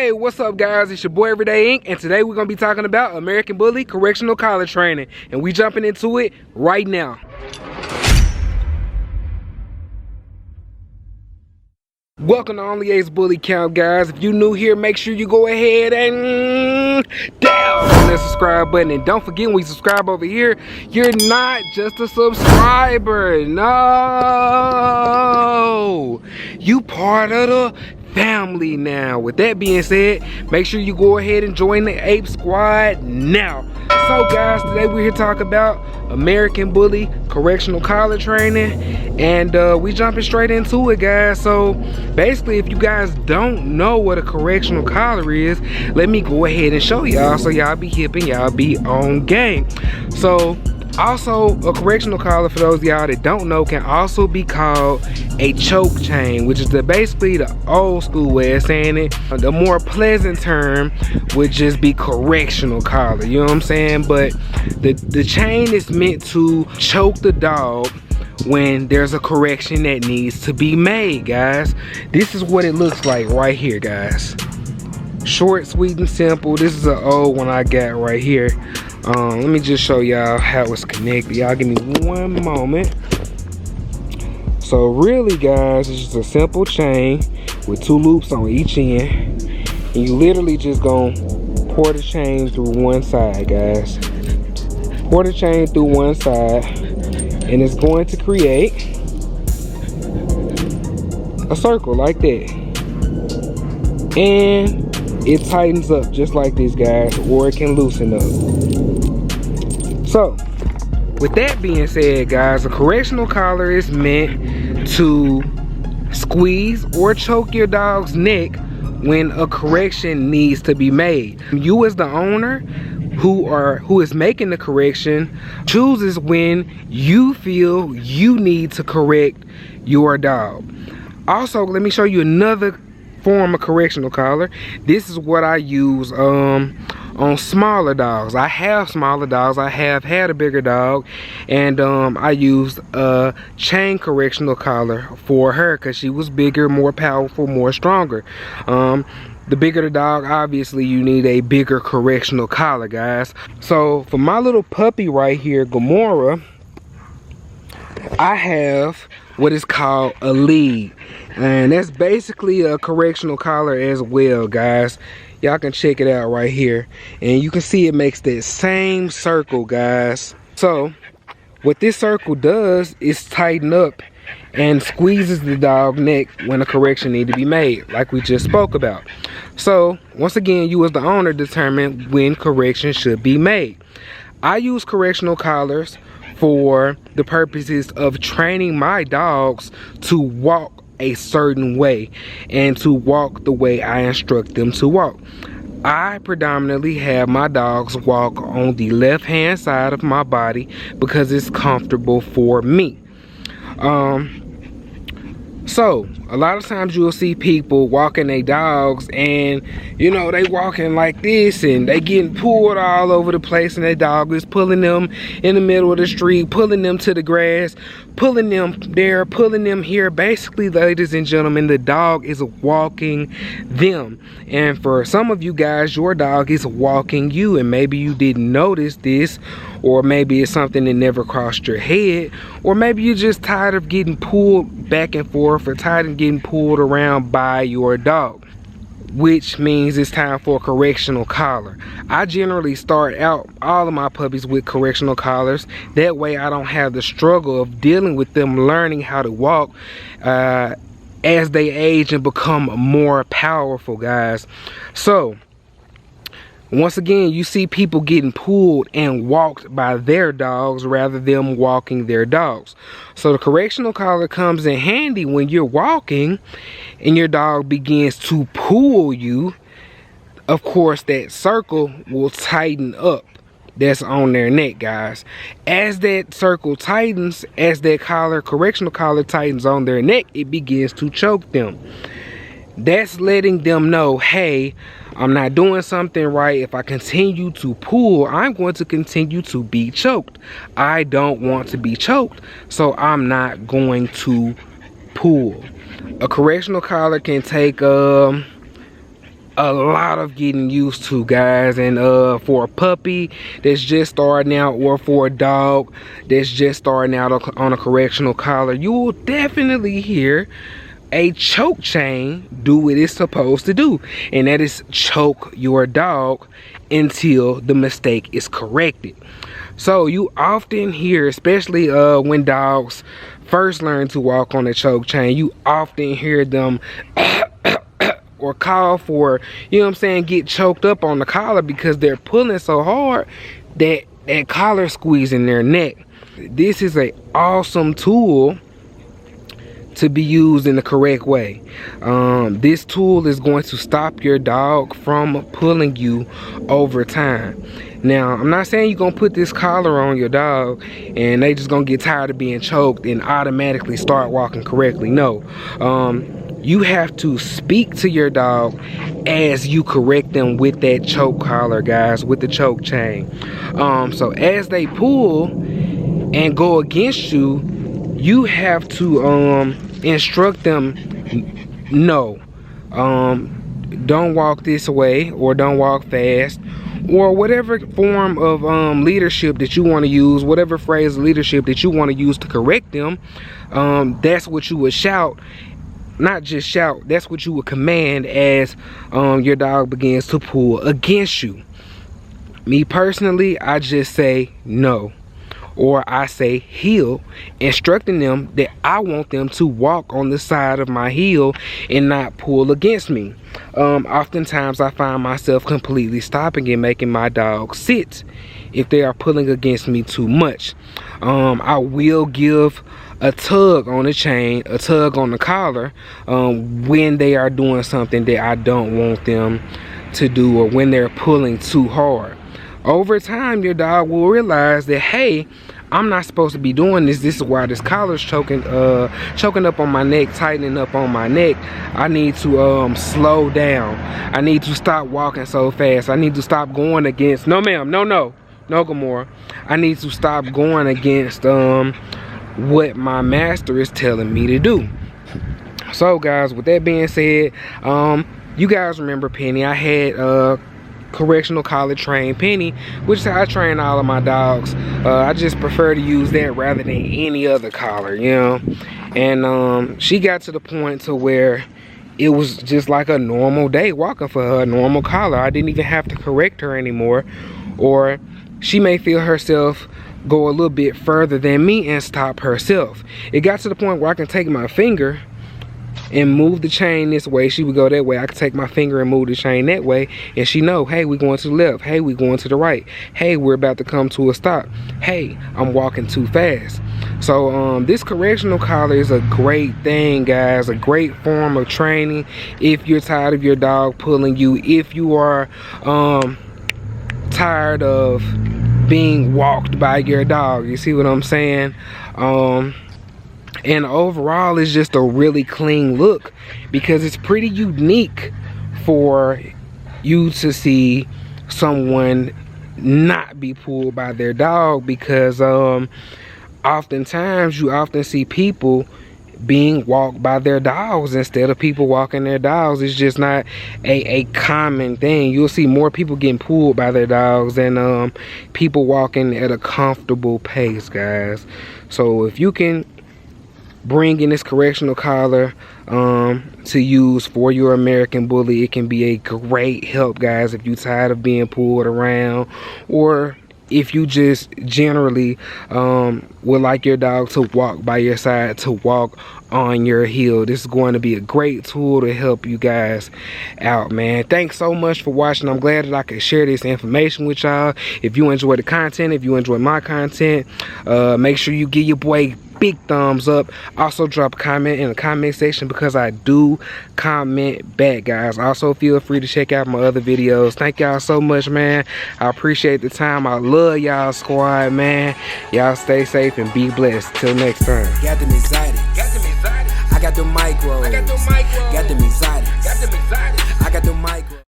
Hey, what's up guys? It's your boy Everyday Inc. And today we're going to be talking about American Bully Correctional Collar Training. And we jumping into it right now. Welcome to Only Apes Bully Camp, guys. If you're new here, make sure you go ahead and down on that subscribe button. And don't forget, when you subscribe over here, you're not just a subscriber. No, you part of the family now. With that being said, make sure you go ahead and join the Ape Squad now. So guys, today we're here to talk about American Bully Correctional Collar Training, and we jumping straight into it, guys. So basically, if you guys don't know what a correctional collar is, let me go ahead and show y'all, so y'all be hip and y'all be on game. So also, a correctional collar, for those of y'all that don't know, can also be called a choke chain, which is basically the old school way of saying it. The more pleasant term would just be correctional collar, you know what I'm saying? But the chain is meant to choke the dog when there's a correction that needs to be made, guys. This is what it looks like right here, guys. Short, sweet, and simple. This is an old one I got right here. Let me just show y'all how it's connected. Y'all give me one moment. So really, guys, it's just a simple chain with 2 loops on each end, and you literally just gonna pour the chain through one side, guys. Pour the chain through one side, and it's going to create a circle like that, and it tightens up just like this, guys, or it can loosen up. So with that being said, guys, a correctional collar is meant to squeeze or choke your dog's neck when a correction needs to be made. You as the owner who is making the correction chooses when you feel you need to correct your dog. Also, let me show you another form of correctional collar. This is what I use on smaller dogs. I have smaller dogs. I have had a bigger dog, and I used a chain correctional collar for her because she was bigger, more powerful, more stronger. The bigger the dog, obviously you need a bigger correctional collar, guys. So for my little puppy right here, Gamora, I have what is called a lead, and that's basically a correctional collar as well, guys. Y'all can check it out right here, and you can see it makes that same circle, guys. So what this circle does is tighten up and squeezes the dog neck when a correction need to be made, like we just spoke about. So once again, you as the owner determine when correction should be made. I use correctional collars for the purposes of training my dogs to walk a certain way and to walk the way I instruct them to walk. I predominantly have my dogs walk on the left hand side of my body because it's comfortable for me. So a lot of times you'll see people walking their dogs, and you know, they walking like this and they getting pulled all over the place, and their dog is pulling them in the middle of the street, pulling them to the grass, pulling them there, pulling them here. Basically, ladies and gentlemen, the dog is walking them. And for some of you guys, your dog is walking you, and maybe you didn't notice this, or maybe it's something that never crossed your head, or maybe you're just tired of getting pulled back and forth, or tired of getting pulled around by your dog, which means it's time for a correctional collar. I generally start out all of my puppies with correctional collars. That way I don't have the struggle of dealing with them learning how to walk as they age and become more powerful, guys. So once again, you see people getting pulled and walked by their dogs rather than them walking their dogs. So the correctional collar comes in handy when you're walking and your dog begins to pull you. Of course, that circle will tighten up. That's on their neck, guys. As that circle tightens, as that correctional collar tightens on their neck, it begins to choke them. That's letting them know, hey, I'm not doing something right. If I continue to pull, I'm going to continue to be choked. I don't want to be choked, so I'm not going to pull. A correctional collar can take a lot of getting used to, guys. And for a puppy that's just starting out, or for a dog that's just starting out on a correctional collar, you will definitely hear a choke chain do what it's supposed to do, and that is choke your dog until the mistake is corrected. So you often hear, especially when dogs first learn to walk on a choke chain, you often hear them or call for, you know what I'm saying, get choked up on the collar because they're pulling so hard that that collar squeezing their neck. This is an awesome tool to be used in the correct way. This tool is going to stop your dog from pulling you over time. Now, I'm not saying you're gonna put this collar on your dog and they just gonna get tired of being choked and automatically start walking correctly. No. You have to speak to your dog as you correct them with that choke collar, guys, with the choke chain. So as they pull and go against you, you have to instruct them, no, don't walk this way, or don't walk fast, or whatever form of leadership that you want to use, whatever phrase of leadership that you want to use to correct them. That's what you would shout. Not just shout, that's what you would command as your dog begins to pull against you. Me personally, I just say no, or I say heel, instructing them that I want them to walk on the side of my heel and not pull against me. Oftentimes I find myself completely stopping and making my dog sit if they are pulling against me too much. I will give a tug on the chain, a tug on the collar, when they are doing something that I don't want them to do, or when they're pulling too hard. Over time, your dog will realize that, hey, I'm not supposed to be doing this. This is why this collar's choking up on my neck, tightening up on my neck. I need to slow down. I need to stop walking so fast. I need to stop going against, no ma'am, no Gomorrah. I need to stop going against what my master is telling me to do. So guys, with that being said, you guys remember Penny. I had correctional collar trained Penny, which is how I train all of my dogs. I just prefer to use that rather than any other collar, you know. And she got to the point to where it was just like a normal day walking for her, a normal collar. I didn't even have to correct her anymore. Or she may feel herself go a little bit further than me and stop herself. It got to the point where I can take my finger and move the chain this way. She would go that way. I could take my finger and move the chain that way, and she know, hey, we're going to the left. Hey, we're going to the right. Hey, we're about to come to a stop. Hey, I'm walking too fast. So this correctional collar is a great thing, guys. A great form of training if you're tired of your dog pulling you, if you are tired of being walked by your dog. You see what I'm saying? And overall, it's just a really clean look, because it's pretty unique for you to see someone not be pulled by their dog, because oftentimes you often see people being walked by their dogs instead of people walking their dogs. It's just not a common thing. You'll see more people getting pulled by their dogs than people walking at a comfortable pace, guys. So if you can bring in this correctional collar to use for your American Bully, it can be a great help, guys, if you're tired of being pulled around, or if you just generally would like your dog to walk by your side, to walk on your heel. This is going to be a great tool to help you guys out, man. Thanks so much for watching. I'm glad that I could share this information with y'all. If you enjoy the content, if you enjoy my content, make sure you give your boy big thumbs up. Also drop a comment in the comment section, because I do comment back, guys. Also feel free to check out my other videos. Thank y'all so much, man. I appreciate the time. I love y'all squad, man. Y'all stay safe and be blessed. Till next time. Got them exotics. I got the micros. Got them exotics. I got the micros.